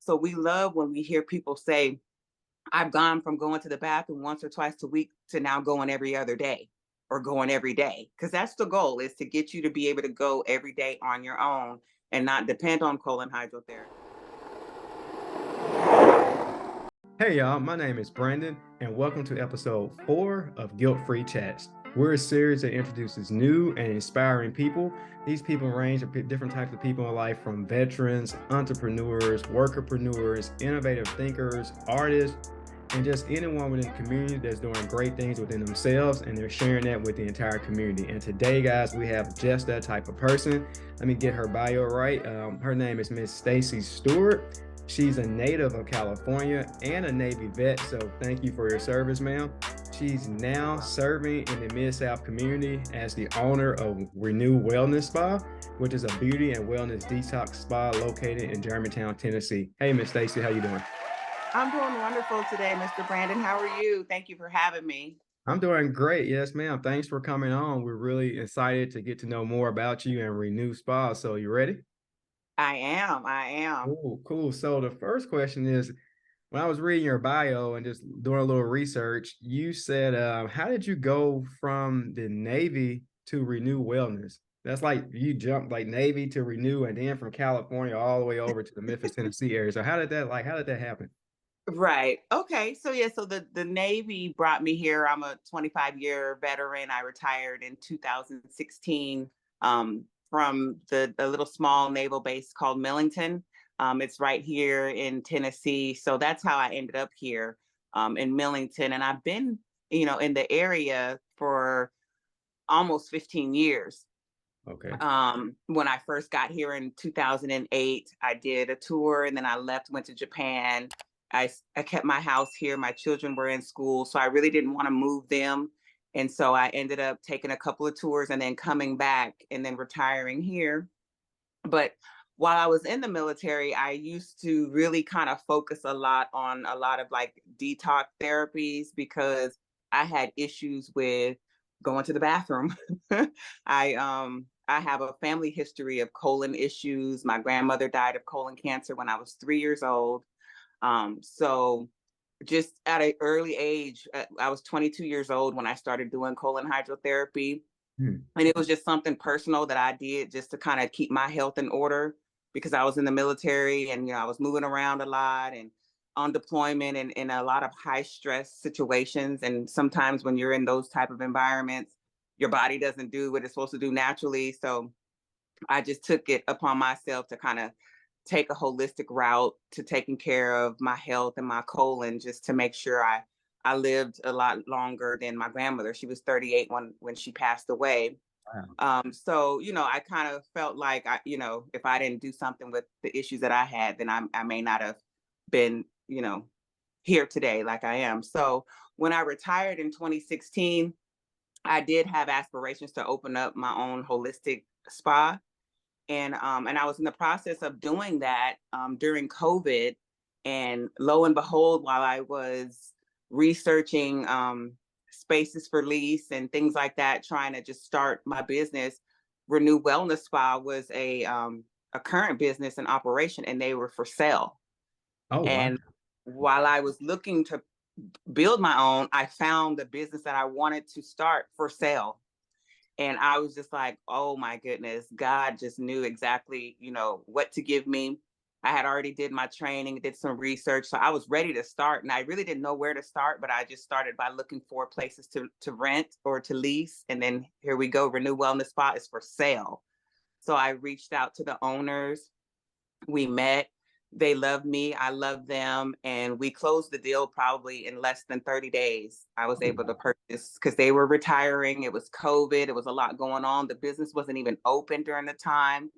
So we love when we hear people say, I've gone from going to the bathroom once or twice a week to now going every other day or going every day. Because that's the goal, is to get you to be able to go every day on your own and not depend on colon hydrotherapy. Hey y'all, my name is Brandon, and welcome to episode 4 of Guilt Free Chats. We're a series that introduces new and inspiring people. These people range of different types of people in life, from veterans, entrepreneurs, workerpreneurs, innovative thinkers, artists, and just anyone within the community that's doing great things within themselves, and they're sharing that with the entire community. And today, guys, we have just that type of person. Let me get her bio right. Her name is Miss Stacey Stewart. She's a native of California and a Navy vet, so thank you for your service, ma'am. She's now serving in the Mid-South community as the owner of Renew Wellness Spa, which is a beauty and wellness detox spa located in Germantown, Tennessee. Hey, Miss Stacey, how you doing? I'm doing wonderful today, Mr. Brandon. How are you? Thank you for having me. I'm doing great. Yes, ma'am. Thanks for coming on. We're really excited to get to know more about you and Renew Spa. So you ready? I am. I am. Cool, cool. So the first question is, when I was reading your bio and just doing a little research, you said, how did you go from the Navy to Renew Wellness? That's like you jumped like Navy to Renew, and then from California all the way over to the Memphis, Tennessee area. So how did that happen? Right. Okay. So yeah, so the Navy brought me here. I'm a 25-year veteran. I retired in 2016 from the little small naval base called Millington. It's right here in Tennessee. So that's how I ended up here in Millington. And I've been, in the area for almost 15 years. Okay. When I first got here in 2008, I did a tour and then I left, went to Japan. I kept my house here. My children were in school, so I really didn't want to move them. And so I ended up taking a couple of tours and then coming back and then retiring here. But while I was in the military, I used to really kind of focus a lot on a lot of like detox therapies because I had issues with going to the bathroom. I have a family history of colon issues. My grandmother died of colon cancer when I was 3 years old. So just at an early age, I was 22 years old when I started doing colon hydrotherapy. Hmm. And it was just something personal that I did just to kind of keep my health in order because I was in the military and, I was moving around a lot and on deployment and in a lot of high stress situations. And sometimes when you're in those type of environments, your body doesn't do what it's supposed to do naturally. So I just took it upon myself to kind of take a holistic route to taking care of my health and my colon just to make sure I lived a lot longer than my grandmother. She was 38 when she passed away. Wow. So, I kind of felt like if I didn't do something with the issues that I had, then I may not have been, here today like I am. So when I retired in 2016, I did have aspirations to open up my own holistic spa, and I was in the process of doing that during COVID. And lo and behold, while I was researching spaces for lease and things like that, trying to just start my business, Renew Wellness Spa was a current business in operation, and they were for sale. Oh, wow. And while I was looking to build my own, I found the business that I wanted to start for sale, and I was just like, oh my goodness, God just knew exactly, what to give me. I had already did my training, did some research. So I was ready to start. And I really didn't know where to start, but I just started by looking for places to rent or to lease. And then here we go, Renew Wellness Spa is for sale. So I reached out to the owners. We met. They loved me. I loved them. And we closed the deal probably in less than 30 days. I was Oh, able to wow. purchase because they were retiring. It was COVID. It was a lot going on. The business wasn't even open during the time.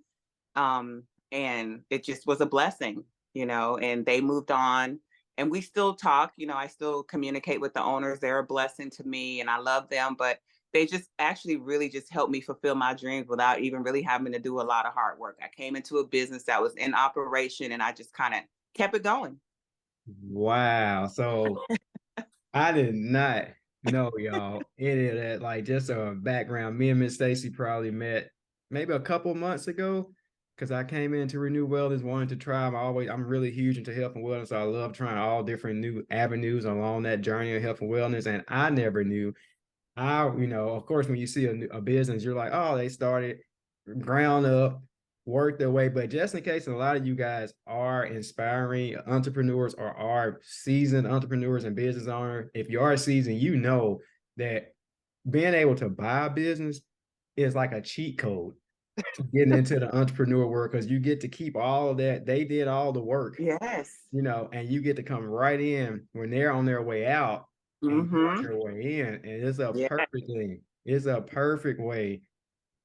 And it just was a blessing, and they moved on. And we still talk, I still communicate with the owners. They're a blessing to me and I love them. But they just actually really just helped me fulfill my dreams without even really having to do a lot of hard work. I came into a business that was in operation and I just kind of kept it going. Wow. So I did not know, y'all, any of that. Like, just a background. Me and Miss Stacy probably met maybe a couple months ago. because I came into Renew Wellness wanting to try. I'm really huge into health and wellness. So I love trying all different new avenues along that journey of health and wellness. And I never knew of course, when you see a business, you're like, oh, they started ground up, worked their way. But just in case, and a lot of you guys are inspiring entrepreneurs or are seasoned entrepreneurs and business owners. If you are seasoned, you know that being able to buy a business is like a cheat code to getting into the entrepreneur world, because you get to keep all of that. They did all the work, Yes. and you get to come right in when they're on their way out and you work Mm-hmm. your way in. And it's a Yeah. perfect thing. It's a perfect way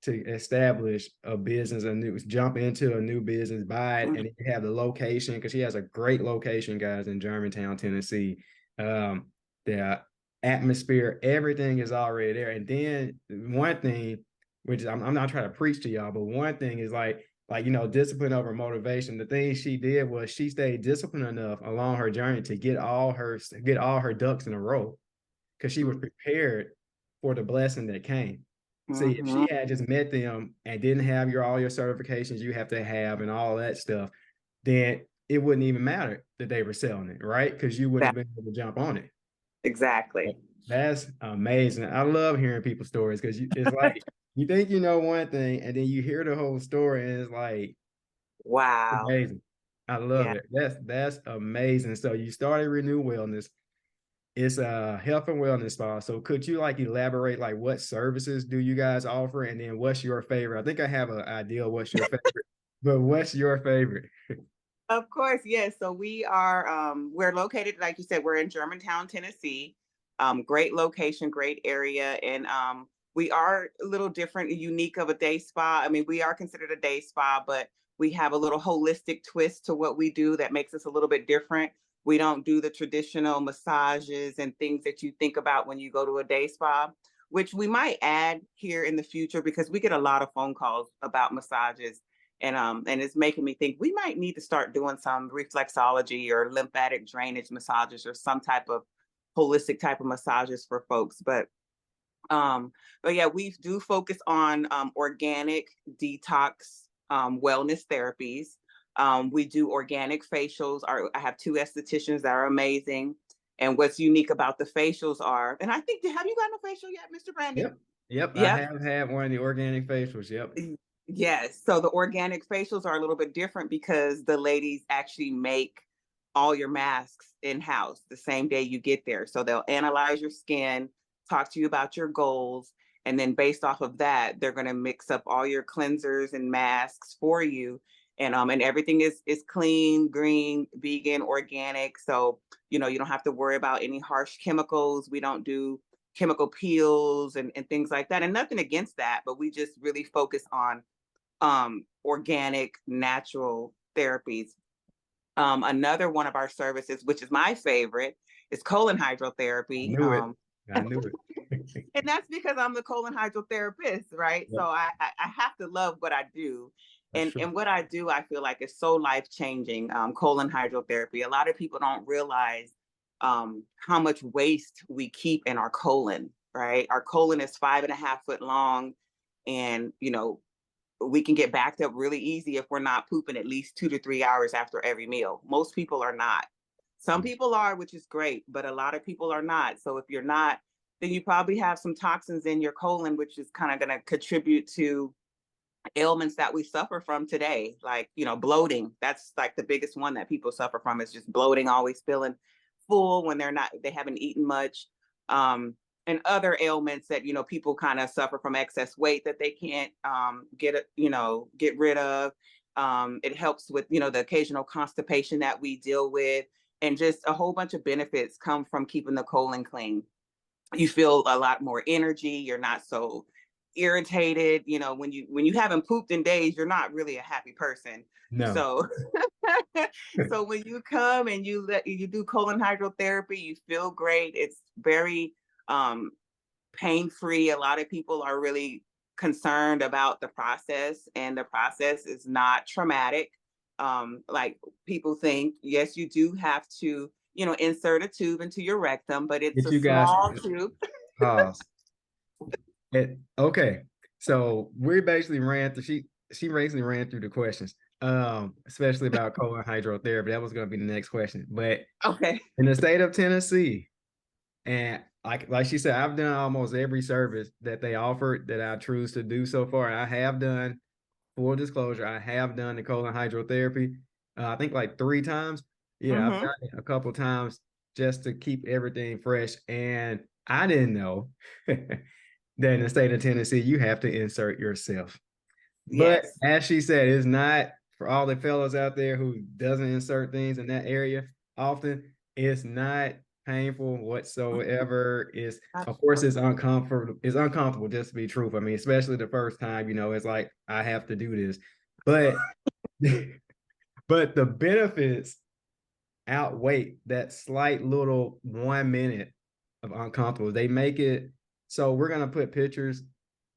to establish a business, jump into a new business, buy it, and you have the location, because she has a great location, guys, in Germantown, Tennessee. The atmosphere, everything is already there. And then one thing, which I'm not trying to preach to y'all, but one thing is discipline over motivation. The thing she did was she stayed disciplined enough along her journey to get all her ducks in a row, because she was prepared for the blessing that came. See, if Mm-hmm. she had just met them and didn't have all your certifications you have to have and all that stuff, then it wouldn't even matter that they were selling it, right? Because you wouldn't have been able to jump on it. Exactly. That's amazing. I love hearing people's stories, because it's like you think you know one thing and then you hear the whole story and it's like Wow. amazing. I love Yeah. it. That's amazing. So you started Renew Wellness. It's a health and wellness spa. So could you elaborate what services do you guys offer, and then what's your favorite? I think I have an idea of what's your favorite, but what's your favorite? Of course, yes. So we're located, like you said, we're in Germantown, Tennessee. Great location, great area. And we are a little different, unique of a day spa. I mean, we are considered a day spa, but we have a little holistic twist to what we do that makes us a little bit different. We don't do the traditional massages and things that you think about when you go to a day spa, which we might add here in the future because we get a lot of phone calls about massages, and it's making me think we might need to start doing some reflexology or lymphatic drainage massages or some type of holistic type of massages for folks. But yeah, we do focus on organic detox wellness therapies. We do organic facials. I have two estheticians that are amazing. And what's unique about the facials are, and I think, have you gotten a facial yet, Mr. Brandon? Yep. I Yep. have had one of the organic facials. Yep. Yes. So the organic facials are a little bit different because the ladies actually make all your masks in house the same day you get there. So they'll analyze your skin, talk to you about your goals, and then based off of that, they're going to mix up all your cleansers and masks for you. And everything is clean, green, vegan, organic. So, you don't have to worry about any harsh chemicals. We don't do chemical peels and things like that. And nothing against that, but we just really focus on organic, natural therapies. Another one of our services, which is my favorite, is colon I hydrotherapy. knew it. I knew it. And that's because I'm the colon hydrotherapist, right? So Yep, I have to love what I do. for And sure. what I do, I feel like is so life changing. Colon hydrotherapy. A lot of people don't realize how much waste we keep in our colon, right? Our colon is 5.5 foot long. And, we can get backed up really easy if we're not pooping at least 2 to 3 hours after every meal. Most people are not. Some people are, which is great, but a lot of people are not. So if you're not, then you probably have some toxins in your colon, which is kind of going to contribute to ailments that we suffer from today, like, bloating. That's like the biggest one that people suffer from, is just bloating, always feeling full when they haven't eaten much. And other ailments that, people kind of suffer from excess weight that they can't get rid of. It helps with, the occasional constipation that we deal with. And just a whole bunch of benefits come from keeping the colon clean. You feel a lot more energy. You're not so irritated. When you haven't pooped in days, you're not really a happy person. No. So so when you come and you do colon hydrotherapy, you feel great. It's very um pain free. A lot of people are really concerned about the process, and the process is not traumatic. Like people think. Yes, you do have to, insert a tube into your rectum, but it's If a you guys small tube. pause. Okay. So we basically ran through. she basically ran through the questions, especially about colon hydrotherapy. That was going to be the next question. But Okay. in the state of Tennessee, and like she said, I've done almost every service that they offered that I choose to do so far. I have done, full disclosure, I have done the colon hydrotherapy. I think like 3 times. Yeah, I've Mm-hmm. done it a couple times just to keep everything fresh. And I didn't know that in the state of Tennessee, you have to insert yourself. But Yes. as she said, it's not for all the fellows out there who doesn't insert things in that area often. It's not painful whatsoever. It's, of course, it's uncomfortable. It's uncomfortable, just to be truthful. I mean, especially the first time, it's like I have to do this. But but the benefits outweigh that slight little 1 minute of uncomfortable. They make it so we're gonna put pictures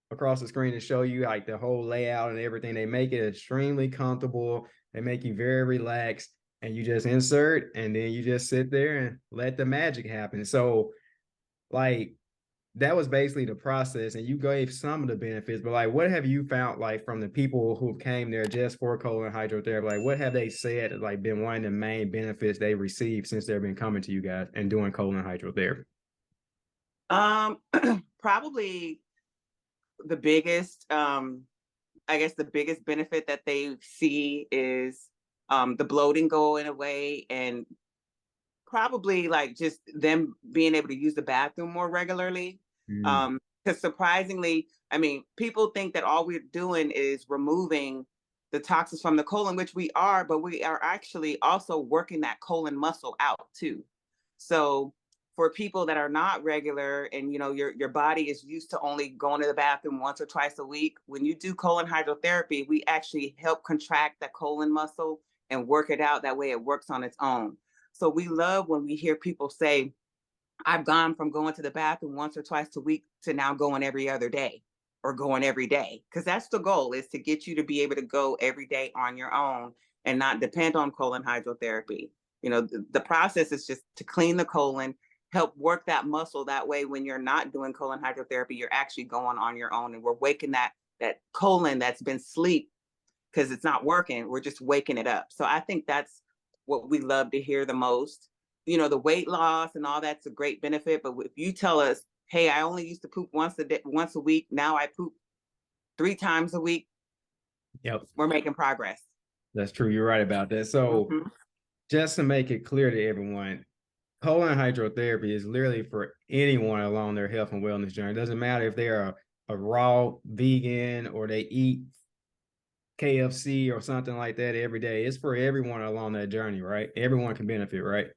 across the screen to show you like the whole layout and everything. They make it extremely comfortable. They make you very relaxed, and you just insert and then you just sit there and let the magic happen. So, like, that was basically the process, and you gave some of the benefits, but like, what have you found like from the people who came there just for colon hydrotherapy? Like, what have they said like been one of the main benefits they received since they've been coming to you guys and doing colon hydrotherapy? Um, Probably the biggest, I guess the biggest benefit that they see is the bloating going away, and probably like just them being able to use the bathroom more regularly. Mm, Because surprisingly, I mean, people think that all we're doing is removing the toxins from the colon, which we are, but we are actually also working that colon muscle out too. So for people that are not regular, and your body is used to only going to the bathroom once or twice a week, when you do colon hydrotherapy, we actually help contract that colon muscle and work it out. That way it works on its own. So we love when we hear people say, I've gone from going to the bathroom once or twice a week to now going every other day or going every day. Because that's the goal, is to get you to be able to go every day on your own and not depend on colon hydrotherapy. The process is just to clean the colon, help work that muscle. That way, when you're not doing colon hydrotherapy, you're actually going on your own, and we're waking that colon that's been asleep because it's not working. We're just waking it up. So I think that's what we love to hear the most. The weight loss and all that's a great benefit. But if you tell us, hey, I only used to poop once a week, now I poop 3 times a week, yep, we're making progress. that's true. You're right about that. So, Mm-hmm. just to make it clear to everyone, colon hydrotherapy is literally for anyone along their health and wellness journey. It doesn't matter if they're a raw vegan or they eat KFC or something like that every day. It's for everyone along that journey, right? Everyone can benefit, right?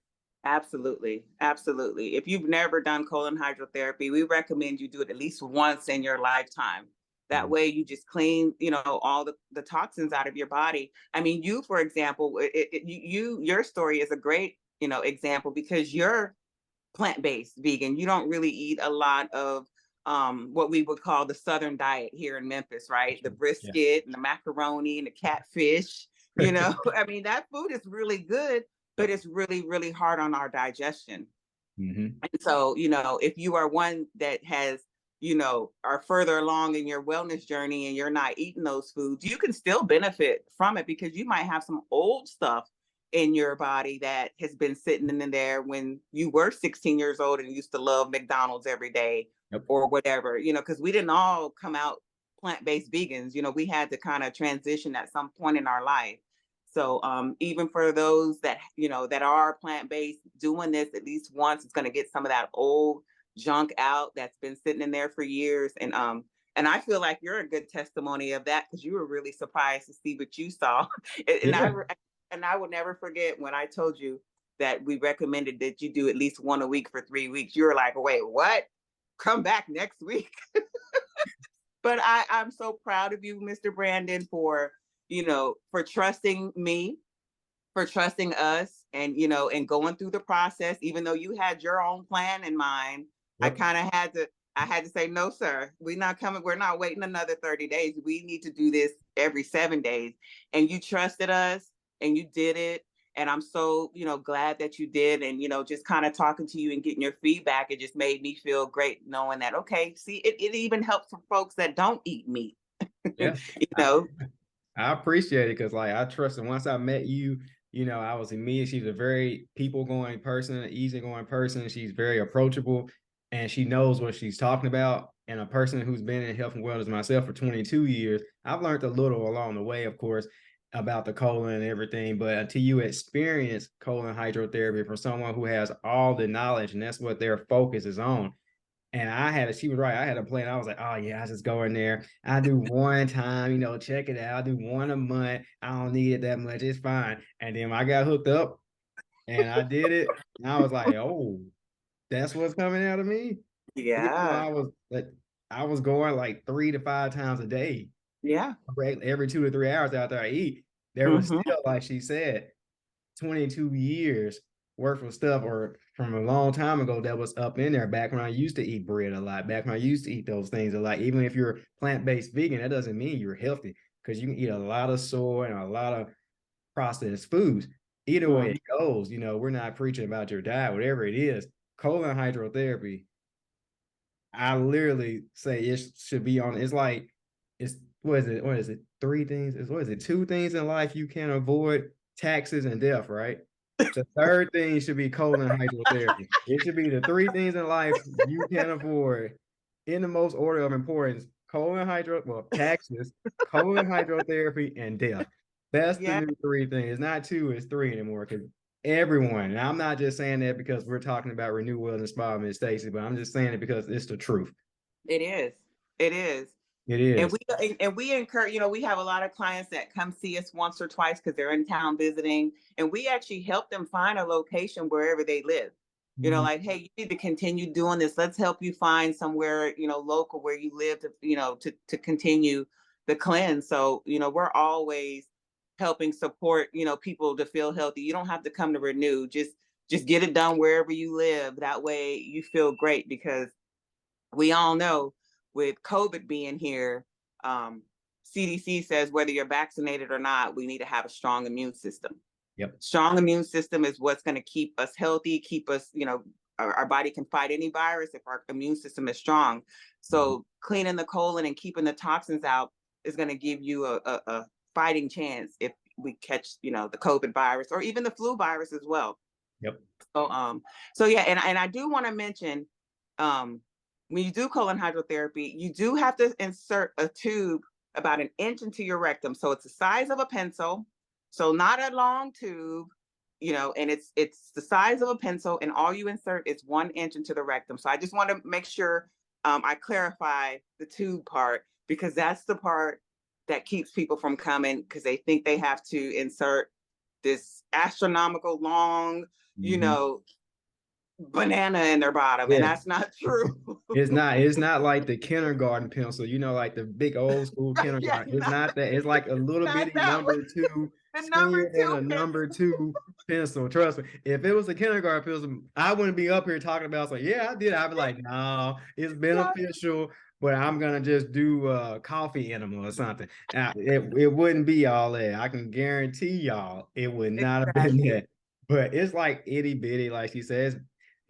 Absolutely. Absolutely. If you've never done colon hydrotherapy, we recommend you do it at least once in your lifetime. That Mhm. way you just clean, all the toxins out of your body. I mean, you, for example, your story is a great, example, because you're plant-based vegan. You don't really eat a lot of what we would call the Southern diet here in Memphis, right? The Yeah. brisket and the macaroni and the catfish. I mean, that food is really good, but Yep. it's really, really hard on our digestion. Hmm. And so, if you are one that has, are further along in your wellness journey and you're not eating those foods, you can still benefit from it, because you might have some old stuff in your body that has been sitting in there when you were 16 years old and used to love McDonald's every day Yep. or whatever, because we didn't all come out plant-based vegans. We had to kind of transition at some point in our life. So even for those that are plant-based, doing this at least once, it's going to get some of that old junk out that's been sitting in there for years. And I feel like you're a good testimony of that, because you were really surprised to see what you saw. and Yeah. I and I will never forget when I told you that we recommended that you do at least one a week for 3 weeks. You were like, wait, what? Come back next week. But I'm so proud of you, Mr. Brandon, for trusting me, for trusting us, and going through the process. Even though you had your own plan in mind, I Yep. kind of had to say, no, sir, we're not coming. We're not waiting another 30 days. We need to do this every 7 days. And you trusted us and you did it. And I'm so, glad that you did. And, just kind of talking to you and getting your feedback, it just made me feel great knowing that, okay, see, it even helps for folks that don't eat meat, Yeah. you know? I appreciate it because like I trust, and once I met you, I was immediate. She's a very people going person, an easy going person. She's very approachable and she knows what she's talking about. And a person who's been in health and wellness myself for 22 years, I've learned a little along the way, of course, about the colon and everything. But until you experience colon hydrotherapy from someone who has all the knowledge and that's what their focus is on, and she was right. I had a plan. I was like, oh yeah, I just go in there. I do one time, check it out. I do one a month. I don't need it that much. It's fine. And then I got hooked up and I did it. And I was like, oh, that's what's coming out of me. Even though Yeah. I was going like 3 to 5 times a day, Yeah. every 2 to 3 hours after I eat. There was Hmm. still, like she said, 22 years worth of stuff or from a long time ago that was up in there back when I used to eat bread a lot, back when I used to eat those things a lot. Even if you're plant-based vegan, that doesn't mean you're healthy because you can eat a lot of soy and a lot of processed foods. Either way Hmm. it goes, we're not preaching about your diet, whatever it is. Colon hydrotherapy, I literally say it should be on. It's like it's what is it? What is it? Three things? What is it? Two things in life you can't avoid: taxes and death, right? The third thing should be colon hydrotherapy. It should be the three things in life you can avoid in the most order of importance: taxes, colon hydrotherapy, and death. That's the Yeah, new three things. It's not two, it's three anymore. Because everyone, and I'm not just saying that because we're talking about Renew Wellness Spa, Miss Stacey, but I'm just saying it because it's the truth. it is. It is. It And is. we encourage, we have a lot of clients that come see us once or twice because they're in town visiting, and we actually help them find a location wherever they live. Mhm. Like, hey, you need to continue doing this. Let's help you find somewhere, local where you live to continue the cleanse. So, we're always helping support, people to feel healthy. You don't have to come to Renew. Just get it done wherever you live. That way you feel great because we all know with COVID being here, CDC says whether you're vaccinated or not, we need to have a strong immune system. Yep. Strong immune system is what's going to keep us healthy, keep us, our body can fight any virus if our immune system is strong. Mhm. So cleaning the colon and keeping the toxins out is going to give you a fighting chance if we catch, the COVID virus or even the flu virus as well. Yep. So so yeah, and I do want to mention, um when you do colon hydrotherapy, you do have to insert a tube about an inch into your rectum. So it's the size of a pencil. So not a long tube, and it's the size of a pencil, and all you insert is 1 inch into the rectum. So I just want to make sure I clarify the tube part because that's the part that keeps people from coming because they think they have to insert this astronomical long, you Mhm. know, banana in their bottom, and Yeah. that's not true. It's not like the kindergarten pencil, like the big old school Yeah, kindergarten. It's not that. It's like a little not bitty that one. number two, The skinnier number than two a number pencil. two pencil. Trust me. If it was a kindergarten pencil, I wouldn't be up here talking about. So yeah, I did. I'd be like, no, it's Yeah, beneficial, but I'm gonna just do coffee enema or something. It wouldn't be all that. I can guarantee y'all, it would not have been exactly. that. But it's like itty bitty, like she says.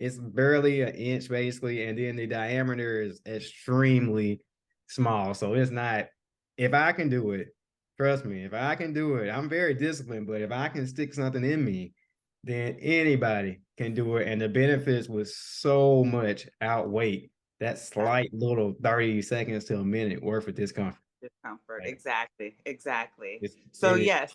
It's barely an inch basically, and then the diameter is extremely small. So it's not, if I can do it, trust me, if I can do it, I'm very disciplined, but if I can stick something in me, then anybody can do it. And the benefits would so much outweigh that slight little 30 seconds to a minute worth of discomfort. Discomfort. Like Exactly. Exactly. So it is. yeah,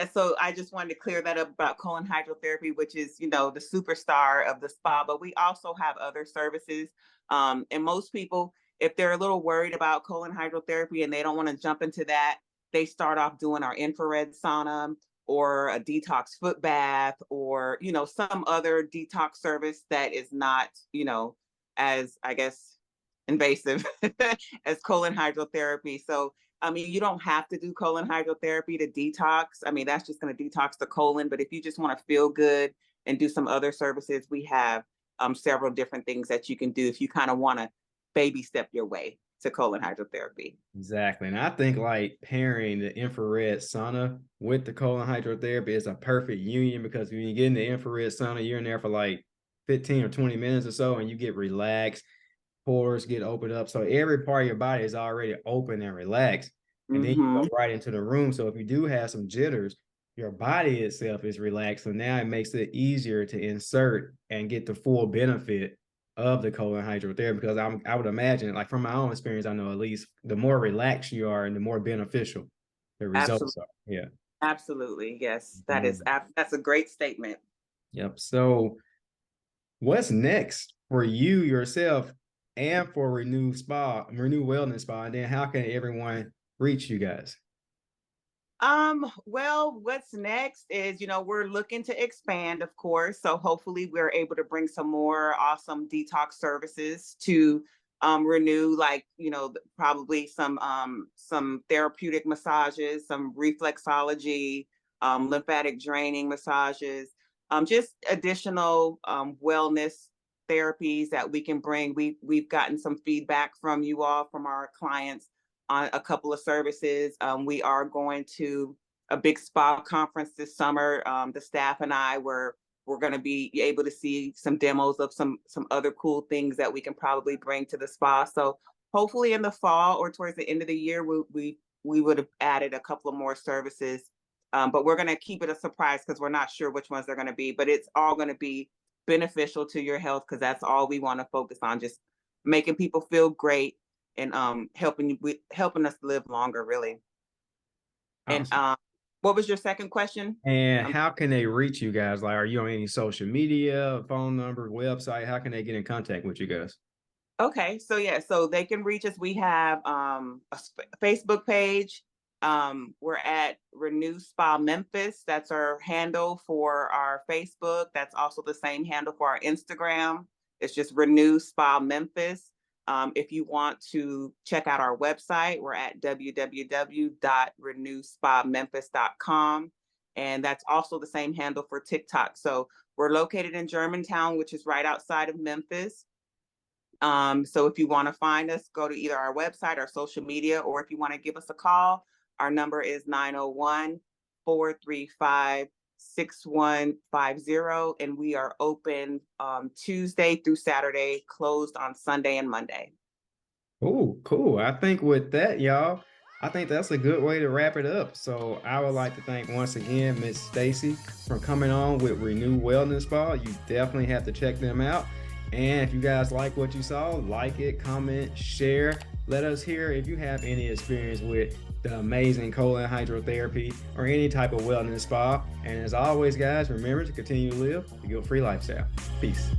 so I just wanted to clear that up about colon hydrotherapy, which is, the superstar of the spa, but we also have other services. And most people, if they're a little worried about colon hydrotherapy and they don't want to jump into that, they start off doing our infrared sauna or a detox foot bath or, some other detox service that is not, as I guess invasive as colon hydrotherapy. So, I mean, you don't have to do colon hydrotherapy to detox. I mean, that's just going to detox the colon. But if you just want to feel good and do some other services, we have several different things that you can do if you kind of want to baby step your way to colon hydrotherapy. Exactly. And I think like pairing the infrared sauna with the colon hydrotherapy is a perfect union because when you get in the infrared sauna, you're in there for like 15 or 20 minutes or so and you get relaxed, pores get opened up. So every part of your body is already open and relaxed. and then you Mm-hmm. go right into the room. So if you do have some jitters, your body itself is relaxed. So now it makes it easier to insert and get the full benefit of the colon hydrotherapy, because I would imagine, like from my own experience, I know at least the more relaxed you are and the more beneficial the results Absolutely. are. Yeah. Absolutely. Yes. Mhm. That's a great statement. Yep. So what's next for you yourself and for Renew Wellness Spa? And then how can everyone reach you guys? Well, what's next is, we're looking to expand, of course. So hopefully we're able to bring some more awesome detox services to renew, like, probably some therapeutic massages, some reflexology, lymphatic draining massages, just additional wellness therapies that we can bring. We've gotten some feedback from you all, from our clients, on a couple of services. We are going to a big spa conference this summer. The staff and we're going to be able to see some demos of some other cool things that we can probably bring to the spa. So hopefully in the fall or towards the end of the year, we would have added a couple of more services. But we're going to keep it a surprise because we're not sure which ones they're going to be. But it's all going to be beneficial to your health, because that's all we want to focus on, just making people feel great and helping us live longer, really. And Awesome. what was your second question? And Um, how can they reach you guys? Like, are you on any social media, phone number, website? How can they get in contact with you guys? okay, so yeah, so they can reach us. We have Facebook page. We're at Renew Spa Memphis. That's our handle for our Facebook. That's also the same handle for our Instagram. It's just Renew Spa Memphis. If you want to check out our website, we're at www.renewspamemphis.com. And that's also the same handle for TikTok. So we're located in Germantown, which is right outside of Memphis. So if you want to find us, go to either our website or social media, or if you want to give us a call, our number is 901-435-6150. And we are open Tuesday through Saturday, closed on Sunday and Monday. Oh, cool. I think with that, y'all, I think that's a good way to wrap it up. So I would like to thank once again Miss Stacey for coming on with Renew Wellness Spa. You definitely have to check them out. And if you guys like what you saw, like it, comment, share. Let us hear if you have any experience with the amazing colon hydrotherapy or any type of wellness spa. And as always, guys, remember to continue to live a guilt-free lifestyle. Peace.